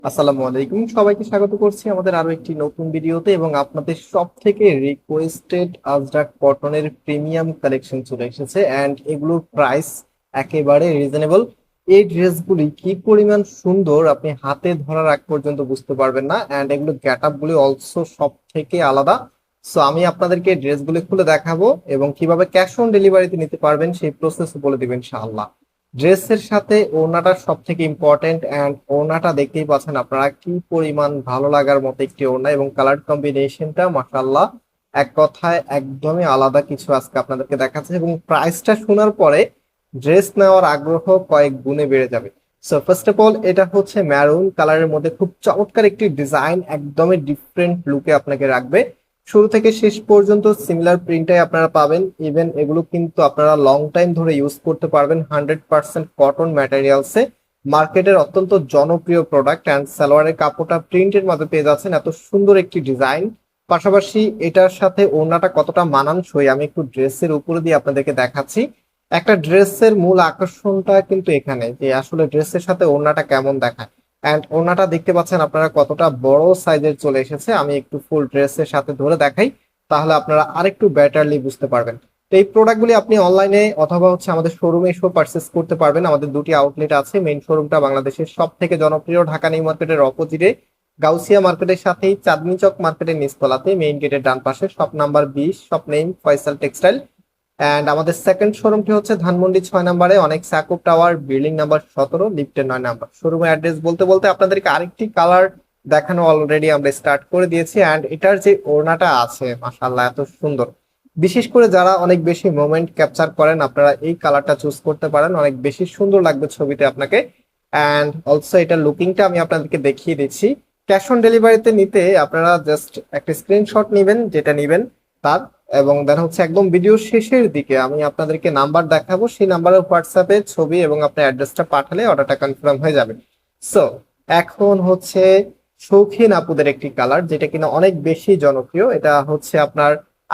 আসসালামু আলাইকুম, সবাইকে স্বাগত করছি আমাদের আরো একটি নতুন ভিডিওতে। এবং আপনাদের সব থেকে রিকোয়েস্টেড আজরাক কটনের প্রিমিয়াম কালেকশন চলে এসেছে, এন্ড এগুলোর প্রাইস একেবারে রিজনেবল। এই ড্রেসগুলি কি পরিমাণ সুন্দর আপনি হাতে ধরার আগ পর্যন্ত বুঝতে পারবেন না, এন্ড এগুলো গেট আপ গুলি অলসো সব থেকে আলাদা। সো আমি আপনাদেরকে ড্রেসগুলি খুলে দেখাবো এবং কিভাবে ক্যাশ অন ডেলিভারিতে নিতে পারবেন সেই প্রসেস বলে দিবেন ইনশাআল্লাহ। ড্রেসের সাথে ওড়নাটা সব থেকে ইম্পর্টেন্ট, এন্ড ওড়নাটা দেখতেই পাচ্ছেন আপনারা কি পরিমাণ ভালো লাগার মতো একটি ওড়না, এবং কালার কম্বিনেশনটা মাশাআল্লাহ এক কথায় একদমই আলাদা কিছু আজকে আপনাদেরকে দেখাচ্ছে। এবং প্রাইসটা শোনার পরে ড্রেস নেওয়ার আগ্রহ কয়েক গুণে বেড়ে যাবে। সো ফার্স্ট অফ অল, এটা হচ্ছে ম্যারুন কালারের মধ্যে খুব চমৎকার একটি ডিজাইন, একদমই ডিফারেন্ট লুকে আপনাকে রাখবে। শুরু থেকে শেষ পর্যন্ত সিমিলার প্রিন্টাই আপনারা পাবেন। ইভেন এগুলো কিন্তু আপনারা লং টাইম ধরে ইউজ করতে পারবেন। 100% কটন ম্যাটেরিয়ালসে মার্কেটের অত্যন্ত জনপ্রিয় প্রোডাক্ট। অ্যান্ড সালোয়ারের কাপড়টা প্রিন্টের মধ্যে পেয়ে যাচ্ছেন, এত সুন্দর একটি ডিজাইন। পাশাপাশি এটার সাথে ওড়নাটা কতটা মানানসই আমি একটু ড্রেসের উপরে দিয়ে আপনাদেরকে দেখাচ্ছি। একটা ড্রেসের মূল আকর্ষণটা কিন্তু এখানে, যে আসলে ড্রেসের সাথে ওড়নাটা কেমন দেখায়। এন্ড ওড়নাটা দেখতে পাচ্ছেন আপনারা কতটা বড় সাইজের চলে এসেছে। আমি একটু ফুল ড্রেসের সাথে ধরে দেখাই, তাহলে আপনারা আরেকটু বেটারলি বুঝতে পারবেন। তো এই প্রোডাক্টগুলি আপনি অনলাইনে অথবা হচ্ছে আমাদের শোরুমে এসেও পারচেস করতে পারবেন। আমাদের দুটি আউটলেট আছে। মেইন শোরুমটা বাংলাদেশের সব থেকে জনপ্রিয় ঢাকা নিউ মার্কেটের অপোজিটে, গাউসিয়া মার্কেটের সাথেই চাঁদনি চক মার্কেটের নিচতলাতে, মেইন গেটের ডান পাশে, shop number 20, shop name Faisal textile. And আমাদের সেকেন্ড শোরুমটি হচ্ছে ধানমন্ডি 6 নম্বরে, অনেক সাকুব টাওয়ার, বিল্ডিং নাম্বার 17, লিফটের 9 নম্বর। শোরুমের অ্যাড্রেস বলতে বলতে আপনাদেরকে আরেকটি কালার দেখানো অলরেডি আমরা স্টার্ট করে দিয়েছি। এন্ড এটার যে ওড়নাটা আছে মাশাআল্লাহ এত সুন্দর। বিশেষ করে যারা অনেক বেশি মোমেন্ট ক্যাপচার করেন, আপনারা এই কালারটা চুজ করতে পারেন, অনেক বেশি সুন্দর লাগবে ছবিতে আপনাকে। এন্ড অলসো এটার লুকিংটা আমি আপনাদেরকে দেখিয়ে দিচ্ছি। ক্যাশ অন ডেলিভারিতে নিতে আপনারা জাস্ট একটা স্ক্রিনশট নেবেন, যেটা নেবেন তার, এবং দেন হচ্ছে একদম ভিডিও শেষের দিকে আমি আপনাদেরকে নাম্বার দেখাবো, সেই নাম্বারে হোয়াটসঅ্যাপে ছবি এবং আপনার অ্যাড্রেসটা পাঠালে অর্ডারটা কনফার্ম হয়ে যাবে। সো এখন হচ্ছে শৌখিন আপুদের একটি কালার, যেটা কিনা অনেক বেশি জনপ্রিয়। এটা হচ্ছে আপনার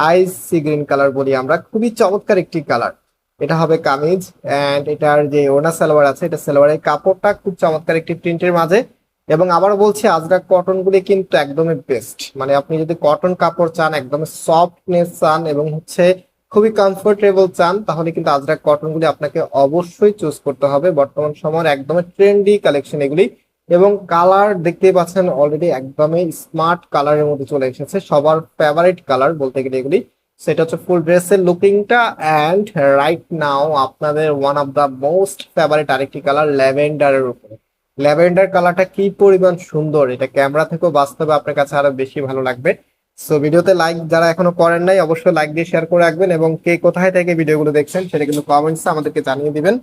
আইস সি গ্রিন কালার বলি আমরা, খুবই চমৎকার একটি কালার। এটা হবে কামিজ। এন্ড এটার যে ওনা সালোয়ার আছে, এটা সালোয়ারের কাপড়টা খুব চমৎকার একটি প্রিন্টের মাঝে। এবং আবার বলছি, আজরাক কটন গুলি কিন্তু একদমই বেস্ট। মানে আপনি যদি কটন কাপড় চান, একদম সফটনেস চান এবং হচ্ছে খুবই কমফোর্টেবল চান, তাহলে কিন্তু আজরাক কটন গুলি আপনাকে অবশ্যই চুজ করতে হবে। বর্তমান সময়ের একদমই ট্রেন্ডি কালেকশন এগুলি। এবং কালার দেখতেই পাচ্ছেন অলরেডি একদমই স্মার্ট কালারের মধ্যে চলে এসেছে, সবার ফেভারিট কালার বলতে গেলে এগুলি। সেটা হচ্ছে ফুল ড্রেসের লুকিংটা। অ্যান্ড রাইট নাও আপনাদের one of the most favourite আরেকটি কালার, ল্যাভেন্ডারের উপরে। ল্যাভেন্ডার কালারটা কি পরিমাণ সুন্দর, এটা ক্যামেরা থেকেও বাস্তবে আপনার কাছে আরো বেশি ভালো লাগবে। সো ভিডিওতে লাইক যারা এখনো করেন নাই, অবশ্যই লাইক দিয়ে শেয়ার করে রাখবেন, এবং কে কোথায় থেকে ভিডিওগুলো দেখছেন সেটা কিন্তু কমেন্টসে আমাদেরকে জানিয়ে দিবেন।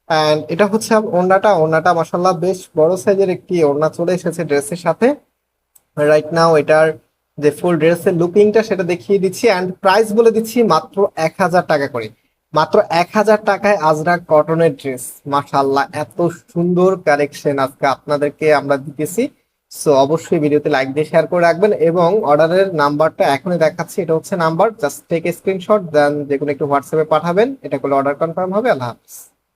এন্ড এটা হচ্ছে ওড়নাটা মাসাল্লাহ বেশ বড় সাইজের একটি ওড়না চলে এসেছে ড্রেসের সাথে। রাইট নাও এটার যে ফুল ড্রেসের লুকিংটা সেটা দেখিয়ে দিচ্ছি, এন্ড প্রাইস বলে দিচ্ছি মাত্র 1000 টাকা করে। মাত্র 1000 টাকায় আজরাক কটনের ড্রেস। মাশাআল্লাহ এত সুন্দর কালেকশন আজকে আপনাদেরকে আমরা দিতেছি। সো অবশ্যই ভিডিওতে লাইক দিয়ে শেয়ার করে রাখবেন, এবং অর্ডারের নাম্বারটা এখনই দেখাচ্ছি, এটা হচ্ছে নাম্বার, জাস্ট টেক স্ক্রিনশট দেন যে কোনো একটু হোয়াটসঅ্যাপে পাঠাবেন, এটা করলে অর্ডার কনফার্ম হবে। আল্লাহ হাফিজ।